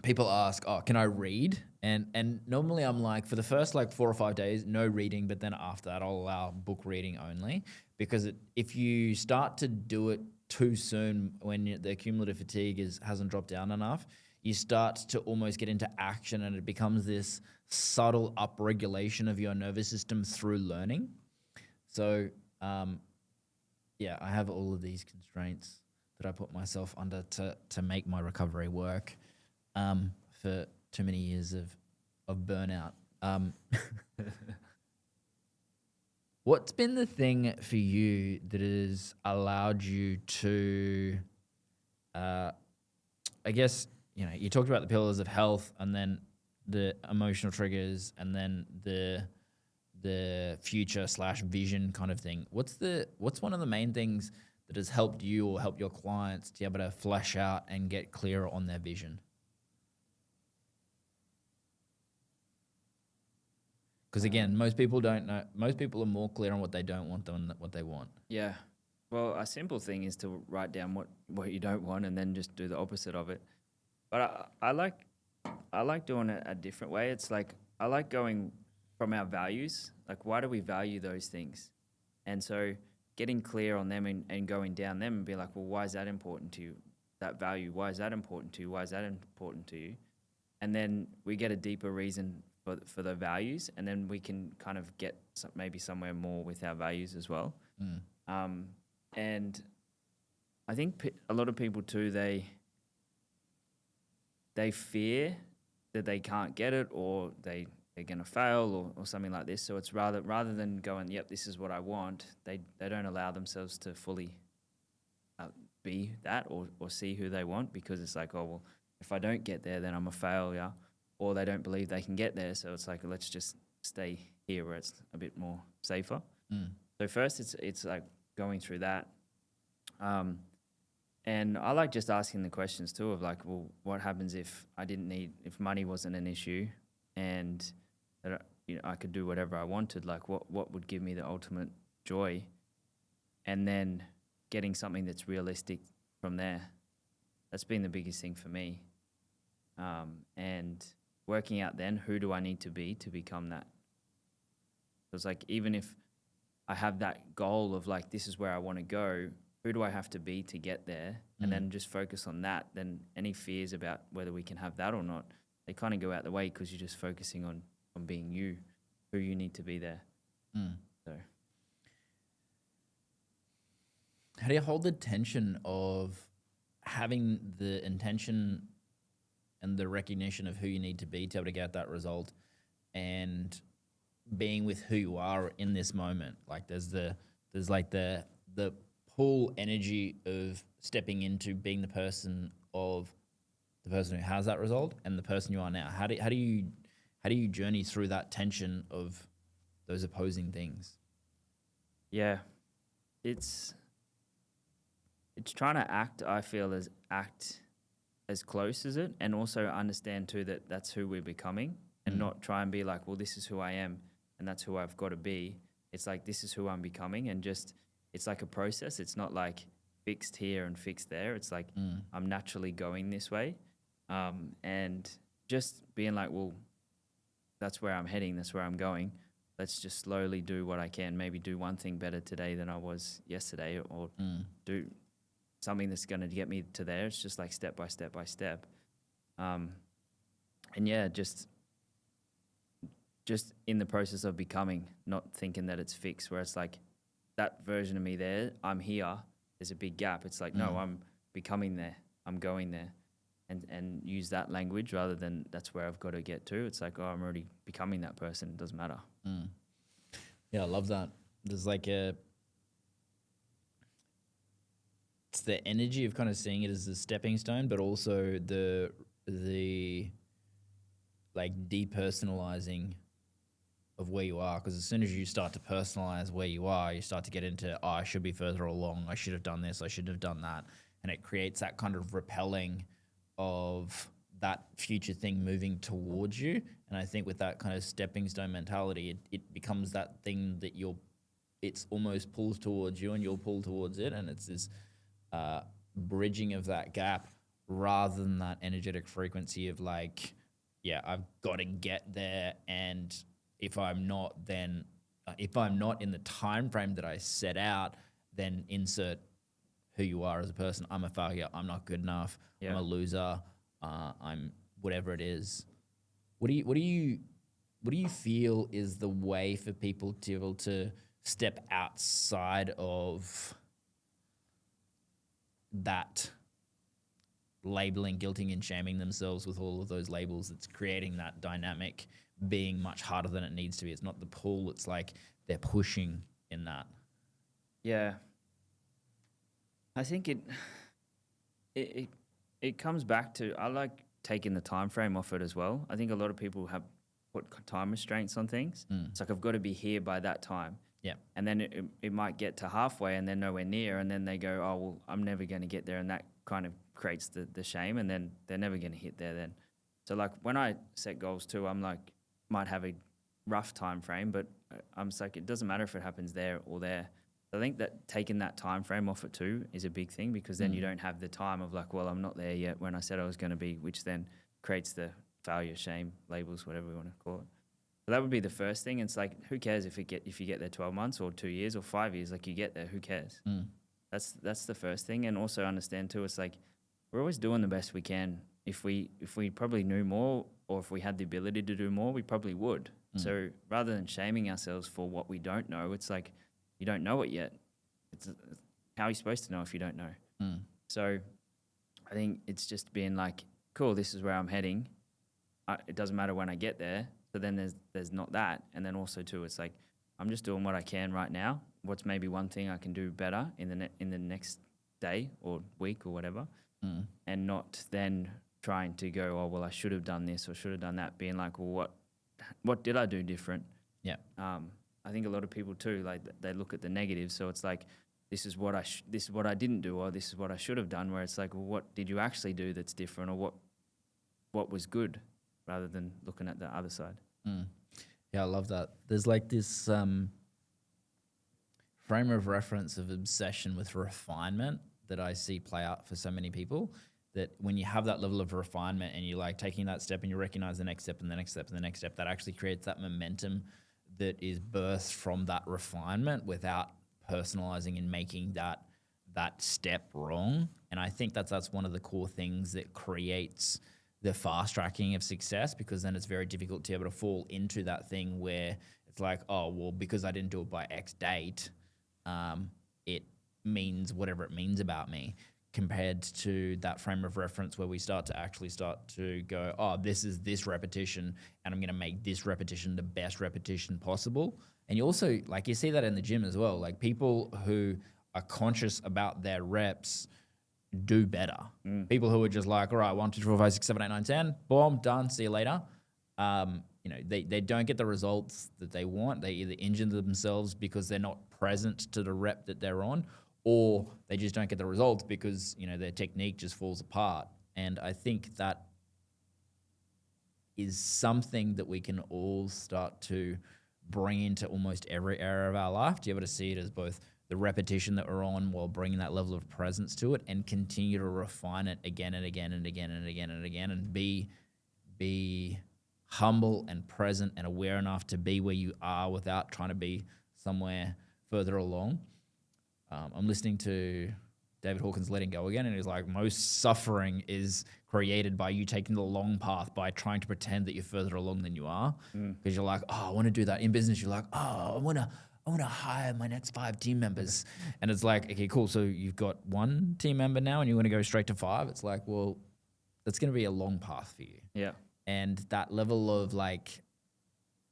people ask, "Oh, can I read?" And normally I'm like, for the first like 4 or 5 days, no reading, but then after that I'll allow book reading only, because if you start to do it too soon when the cumulative fatigue hasn't dropped down enough, you start to almost get into action, and it becomes this subtle upregulation of your nervous system through learning. So yeah, I have all of these constraints that I put myself under to make my recovery work for too many years of burnout. What's been the thing for you that has allowed you to, I guess, you talked about the pillars of health, and then the emotional triggers, and then the future / vision kind of thing. What's one of the main things that has helped you or helped your clients to be able to flesh out and get clearer on their vision? Because again, most people don't know. Most people are more clear on what they don't want than what they want. Yeah. Well, a simple thing is to write down what you don't want, and then just do the opposite of it. But I like doing it a different way. It's like I like going from our values. Like, why do we value those things? And so getting clear on them and going down them and be like, well, why is that important to you? That value, why is that important to you? Why is that important to you? And then we get a deeper reason for the values, and then we can kind of get maybe somewhere more with our values as well. And I think a lot of people too, they fear that they can't get it, or they're going to fail, or something like this. So it's rather than going, yep, this is what I want, they don't allow themselves to fully be that or see who they want, because it's like, oh, well, if I don't get there, then I'm a failure. Or they don't believe they can get there. So it's like, let's just stay here where it's a bit more safer. So first it's like going through that. And I like just asking the questions too of like, well, what happens if if money wasn't an issue, and that I could do whatever I wanted? Like, what would give me the ultimate joy? And then getting something that's realistic from there. That's been the biggest thing for me. And working out then, who do I need to be to become that? So it's like, even if I have that goal of like, this is where I want to go, who do I have to be to get there? And then just focus on that. Then any fears about whether we can have that or not, they kind of go out the way, because you're just focusing on being you, who you need to be there. So how do you hold the tension of having the intention and the recognition of who you need to be to be able to get that result, and being with who you are in this moment? Like there's like the pull energy of stepping into being the person who has that result, and the person you are now. How do you journey through that tension of those opposing things? Yeah, it's trying to act as close as it, and also understand too that that's who we're becoming, and not try and be like, well, this is who I am and that's who I've got to be. It's like, this is who I'm becoming, and just, it's like a process. It's not like fixed here and fixed there. It's like I'm naturally going this way, and just being like, well, that's where I'm heading, that's where I'm going. Let's just slowly do what I can. Maybe do one thing better today than I was yesterday, or do something that's going to get me to there. It's just like step by step by step. And yeah, just just in the process of becoming, not thinking that it's fixed, where it's like that version of me there, I'm here, there's a big gap. It's like, no, I'm becoming there, I'm going there. And use that language rather than that's where I've got to get to. It's like, oh, I'm already becoming that person. It doesn't matter. Yeah, I love that. There's like it's the energy of kind of seeing it as a stepping stone, but also the like depersonalizing of where you are. Because as soon as you start to personalize where you are, you start to get into, oh, I should be further along. I should have done this. I should have done that. And it creates that kind of repelling of that future thing moving towards you. And I think with that kind of stepping stone mentality, it becomes that thing that it's almost pulls towards you and you'll pull towards it. And it's this bridging of that gap rather than that energetic frequency of like, yeah, I've got to get there. And if I'm not, then if I'm not in the time frame that I set out, then insert who you are as a person. I'm a failure. I'm not good enough. Yeah. I'm a loser. I'm whatever it is. What do you feel is the way for people to be able to step outside of that labeling, guilting, and shaming themselves with all of those labels? It's creating that dynamic being much harder than it needs to be. It's not the pull. It's like they're pushing in that. Yeah. I think it comes back to, I like taking the time frame off it as well. I think a lot of people have put time restraints on things. It's like, I've got to be here by that time. Yeah. And then it might get to halfway and then nowhere near, and then they go, oh, well, I'm never going to get there. And that kind of creates the shame, and then they're never going to hit there then. So like when I set goals too, I'm like, might have a rough time frame, but I'm just like, it doesn't matter if it happens there or there. I think that taking that time frame off it too is a big thing, because then you don't have the time of like, well, I'm not there yet when I said I was going to be, which then creates the failure, shame, labels, whatever we want to call it. So that would be the first thing. It's like, who cares if you get there 12 months or 2 years or 5 years? Like, you get there, who cares? That's the first thing. And also understand too, it's like, we're always doing the best we can. If we probably knew more, or if we had the ability to do more, we probably would. So rather than shaming ourselves for what we don't know, it's like, you don't know it yet. How are you supposed to know if you don't know? So I think it's just being like, cool, this is where I'm heading. It doesn't matter when I get there. So then there's not that. And then also too, it's like, I'm just doing what I can right now. What's maybe one thing I can do better in the next day or week or whatever, and not then trying to go, oh, well, I should have done this or should have done that. Being like, well, what did I do different? Yeah. I think a lot of people too, like, they look at the negatives. So it's like, this is what I didn't do, or this is what I should have done. Where it's like, well, what did you actually do that's different, or what was good, rather than looking at the other side. Yeah, I love that. There's like this frame of reference of obsession with refinement that I see play out for so many people. That when you have that level of refinement and you're like taking that step and you recognize the next step and the next step and the next step, that actually creates that momentum that is birthed from that refinement without personalizing and making that step wrong. And I think that's one of the core things that creates the fast tracking of success, because then it's very difficult to be able to fall into that thing where it's like, oh, well, because I didn't do it by X date, it means whatever it means about me, compared to that frame of reference where we start to go, oh, this is this repetition, and I'm going to make this repetition the best repetition possible. And you also, like, you see that in the gym as well. Like, people who are conscious about their reps do better. People who are just like, all right, 1, 2, 3, 4, 5, 6, 7, 8, 9, 10, boom, done, see you later. They don't get the results that they want. They either injure themselves because they're not present to the rep that they're on, or they just don't get the results because, their technique just falls apart. And I think that is something that we can all start to bring into almost every area of our life, to be able to see it as both the repetition that we're on while bringing that level of presence to it, and continue to refine it again and again and again and again and again, and be humble and present and aware enough to be where you are without trying to be somewhere further along. I'm listening to David Hawkins' Letting Go Again, and he's like, most suffering is created by you taking the long path by trying to pretend that you're further along than you are, because you're like, oh, I want to do that. In business, you're like, oh, I want to hire my next 5 team members, and it's like, okay, cool. So you've got 1 team member now, and you want to go straight to 5. It's like, well, that's going to be a long path for you. Yeah. And that level of like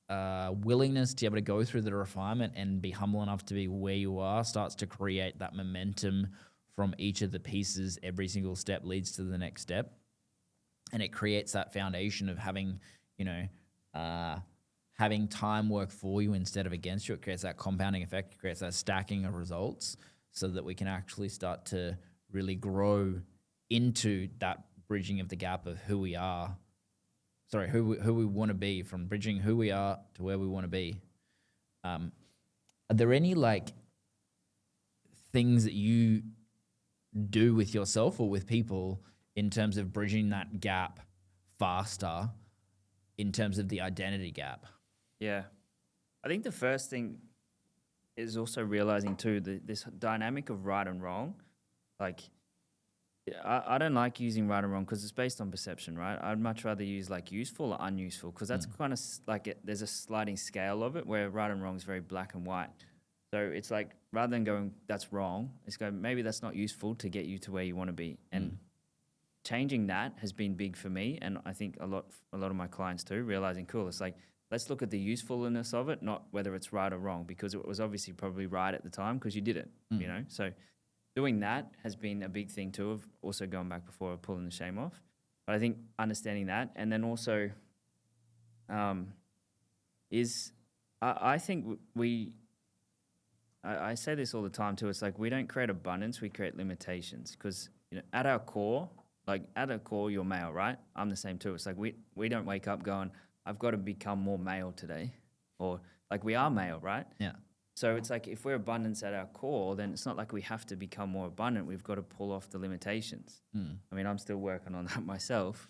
willingness to be able to go through the refinement and be humble enough to be where you are starts to create that momentum from each of the pieces. Every single step leads to the next step. And it creates that foundation of having, having time work for you instead of against you. It creates that compounding effect. It creates that stacking of results so that we can actually start to really grow into that bridging of the gap of who we are. Sorry, who we want to be, from bridging who we are to where we want to be. Are there any like things that you do with yourself or with people in terms of bridging that gap faster in terms of the identity gap? Yeah. I think the first thing is also realizing too, this dynamic of right and wrong. Like, I don't like using right and wrong because it's based on perception, right? I'd much rather use like useful or unuseful, because that's kind of like there's a sliding scale of it where right and wrong is very black and white. So it's like, rather than going, that's wrong, it's going, maybe that's not useful to get you to where you want to be. And changing that has been big for me. And I think a lot of my clients too, realizing, cool, it's like, let's look at the usefulness of it, not whether it's right or wrong, because it was obviously probably right at the time because you did it, So doing that has been a big thing too, of also going back before pulling the shame off. But I think understanding that, and then also I think I say this all the time too, it's like we don't create abundance, we create limitations, because at our core, you're male, right? I'm the same too. It's like we don't wake up going, I've got to become more male today, or like we are male, right? Yeah. So it's like if we're abundance at our core, then it's not like we have to become more abundant. We've got to pull off the limitations. I mean, I'm still working on that myself,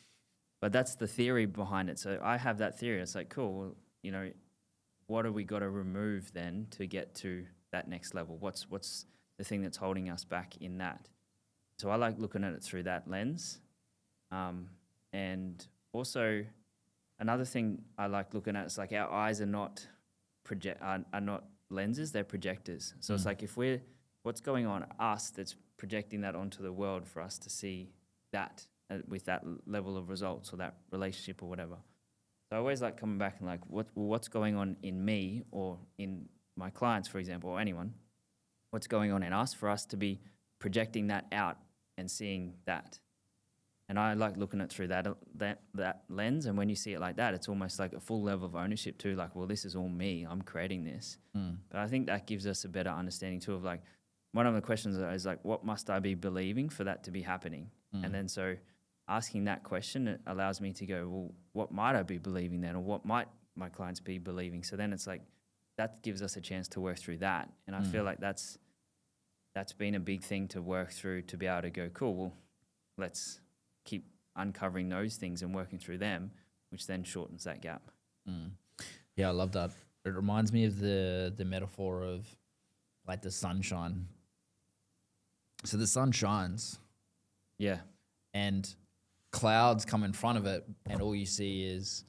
but that's the theory behind it. So I have that theory. It's like, cool, well, what have we got to remove then to get to that next level? What's the thing that's holding us back in that? So I like looking at it through that lens. And also another thing I like looking at is like our eyes are not not lenses, they're projectors. So it's like what's going on us that's projecting that onto the world for us to see that with that level of results or that relationship or whatever. So I always like coming back and like, what's going on in me or in my clients, for example, or anyone, what's going on in us for us to be projecting that out and seeing that. And I like looking at it through that lens. And when you see it like that, it's almost like a full level of ownership too. Like, well, this is all me. I'm creating this. But I think that gives us a better understanding too of like, one of the questions is like, what must I be believing for that to be happening? And then so asking that question, it allows me to go, well, what might I be believing then? Or what might my clients be believing? So then it's like, that gives us a chance to work through that. And I feel like that's been a big thing to work through, to be able to go, cool, well, let's keep uncovering those things and working through them, which then shortens that gap. Yeah, I love that. It reminds me of the metaphor of like the sunshine. So the sun shines. Yeah. And clouds come in front of it, and all you see is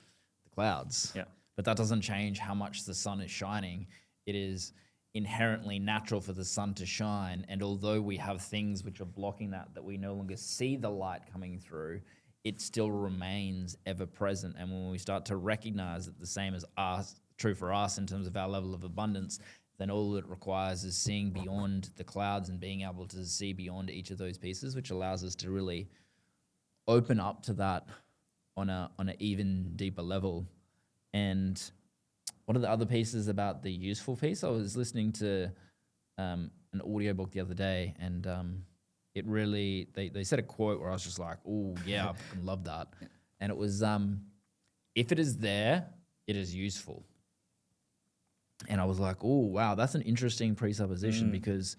the clouds. Yeah. But that doesn't change how much the sun is shining. It is inherently natural for the sun to shine, and although we have things which are blocking that we no longer see the light coming through, it still remains ever present. And when we start to recognize that the same as us, true for us in terms of our level of abundance, then all it requires is seeing beyond the clouds and being able to see beyond each of those pieces, which allows us to really open up to that on an even deeper level. And one of the other pieces about the useful piece, I was listening to an audiobook the other day, and it really, they said a quote where I was just like, oh, yeah, I fucking love that. And it was, if it is there, it is useful. And I was like, oh, wow, that's an interesting presupposition, because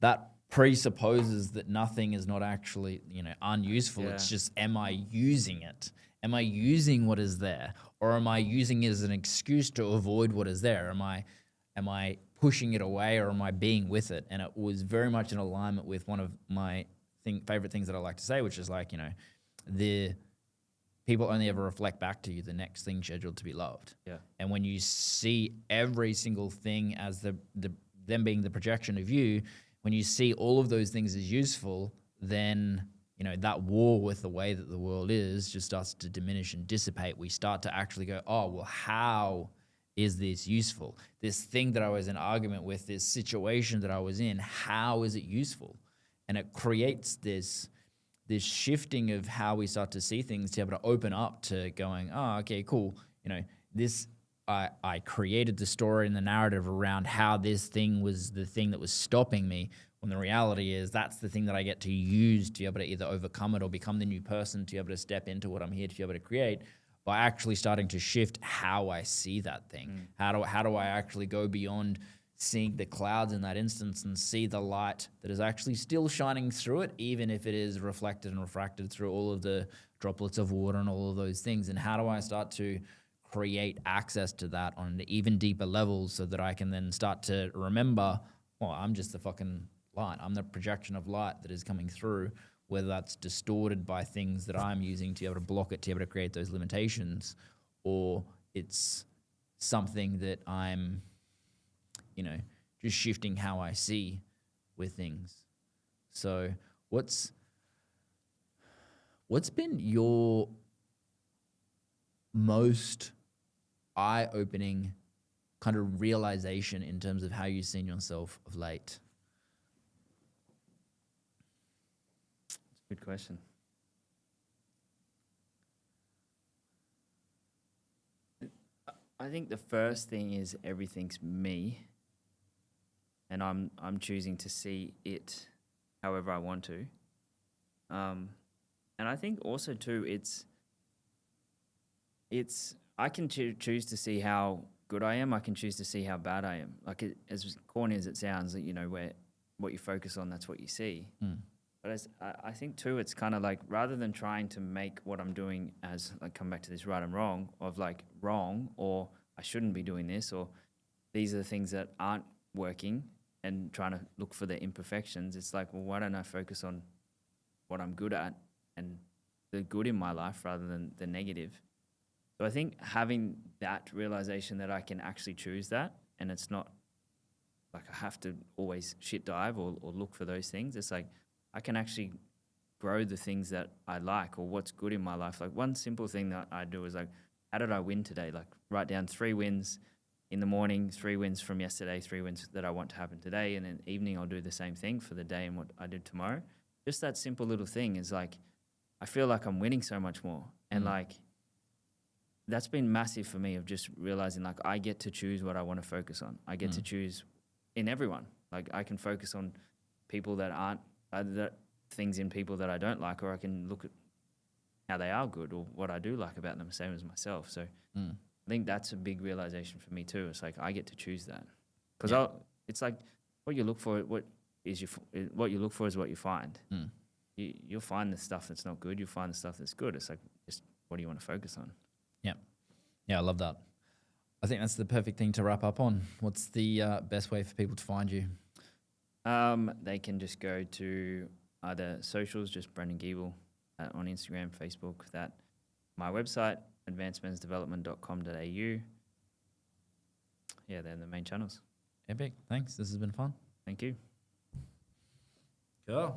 that presupposes that nothing is not actually, unuseful. Yeah. It's just, am I using it? Am I using what is there? Or am I using it as an excuse to avoid what is there? Am I pushing it away or am I being with it? And it was very much in alignment with one of my favorite things that I like to say, which is like, you know, the people only ever reflect back to you the next thing scheduled to be loved. Yeah. And when you see every single thing as them being the projection of you, when you see all of those things as useful, then, you know, that war with the way that the world is just starts to diminish and dissipate. We start to actually go, oh, well, how is this useful? This thing that I was in argument with, this situation that I was in, how is it useful? And it creates this shifting of how we start to see things, to be able to open up to going, oh, okay, cool. You know, this, I created the story and the narrative around how this thing was the thing that was stopping me, when the reality is that's the thing that I get to use to be able to either overcome it or become the new person to be able to step into what I'm here to be able to create, by actually starting to shift how I see that thing. How do I actually go beyond seeing the clouds in that instance and see the light that is actually still shining through it, even if it is reflected and refracted through all of the droplets of water and all of those things? And how do I start to create access to that on even deeper levels so that I can then start to remember, well, I'm just the fucking light. I'm the projection of light that is coming through, whether that's distorted by things that I'm using to be able to block it, to be able to create those limitations, or it's something that I'm, you know, just shifting how I see with things. So what's been your most eye-opening kind of realization in terms of how you've seen yourself of late? Good question. I think the first thing is everything's me, and I'm choosing to see it however I want to. And I think also too, it's I can choose to see how good I am. I can choose to see how bad I am. Like as corny as it sounds, you know, where what you focus on, that's what you see. But I think too, it's kind of like, rather than trying to make what I'm doing as, like, come back to this right and wrong, of like wrong, or I shouldn't be doing this, or these are the things that aren't working, and trying to look for the imperfections. It's like, well, why don't I focus on what I'm good at and the good in my life rather than the negative? So I think having that realization that I can actually choose that, and it's not like I have to always shit dive or look for those things. It's like I can actually grow the things that I like or what's good in my life. Like one simple thing that I do is like, how did I win today? Like write down 3 wins in the morning, 3 wins from yesterday, 3 wins that I want to happen today. And then evening I'll do the same thing for the day and what I did tomorrow. Just that simple little thing is like, I feel like I'm winning so much more. And like, that's been massive for me, of just realizing like I get to choose what I want to focus on. I get to choose in everyone. Like I can focus on people that aren't, things in people that I don't like, or I can look at how they are good or what I do like about them, same as myself. So I think that's a big realization for me too. It's like I get to choose that, because it's like what you look for. What you look for is what you find. You'll find the stuff that's not good. You'll find the stuff that's good. It's like, just what do you want to focus on? Yeah, I love that. I think that's the perfect thing to wrap up on. What's the best way for people to find you? They can just go to either socials, just Brendon Giebel on Instagram, Facebook, that my website, advancedmensdevelopment.com.au. Yeah, they're the main channels. Epic. Thanks. This has been fun. Thank you. Cool.